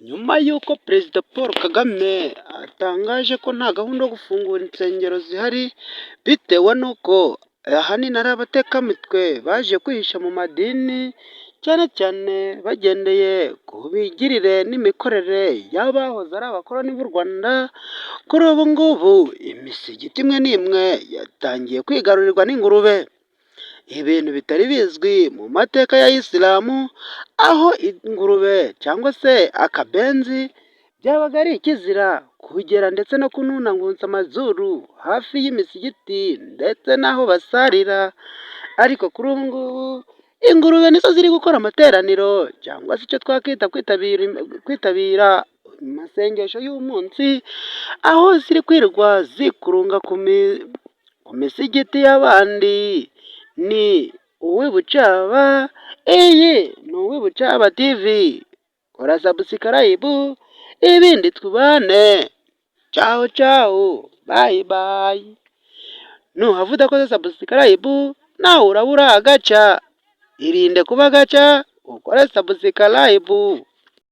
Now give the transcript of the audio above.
Nyuma y'uko Perezida Paul Kagame atangaje ko nta gahunda yo gufungura insengero zihari, bitewe n'uko ahanini ari abatekamitwe baje kwihisha mu madini, cyane cyane bagendeye ku migirire n'imikorere y'abahoze ari abakoloni b'u Rwanda, kuri ubu ngubu imisigiti imwe n'imwe yatangiye kwigarurirwa n'ingurube. Ibintu bitari bizwi mu mateka ya Isilamu, aho ingurube cyangwa se akabenzi byabaga ari ikizira kugera ndetse no kununangunsa amazuru hafi y'imisigiti ndetse n'aho basarira, ariko kuri ubu ngubu ingurube nizo ziri gukora amateraniro cyangwa se icyo twakwita kwitabira amasengesho y'umunsi, aho ziri kwirirwa zikurunga ku misigiti y'abandi. Ni Uwibucaba, iyi ni Uwibucaba TV, kora subscribe ibindi tubane, ciao ciao, bye bye. Nuhava udakoze subscribe nawe urabura agaca, irinde kuba agaca ukore subscribe.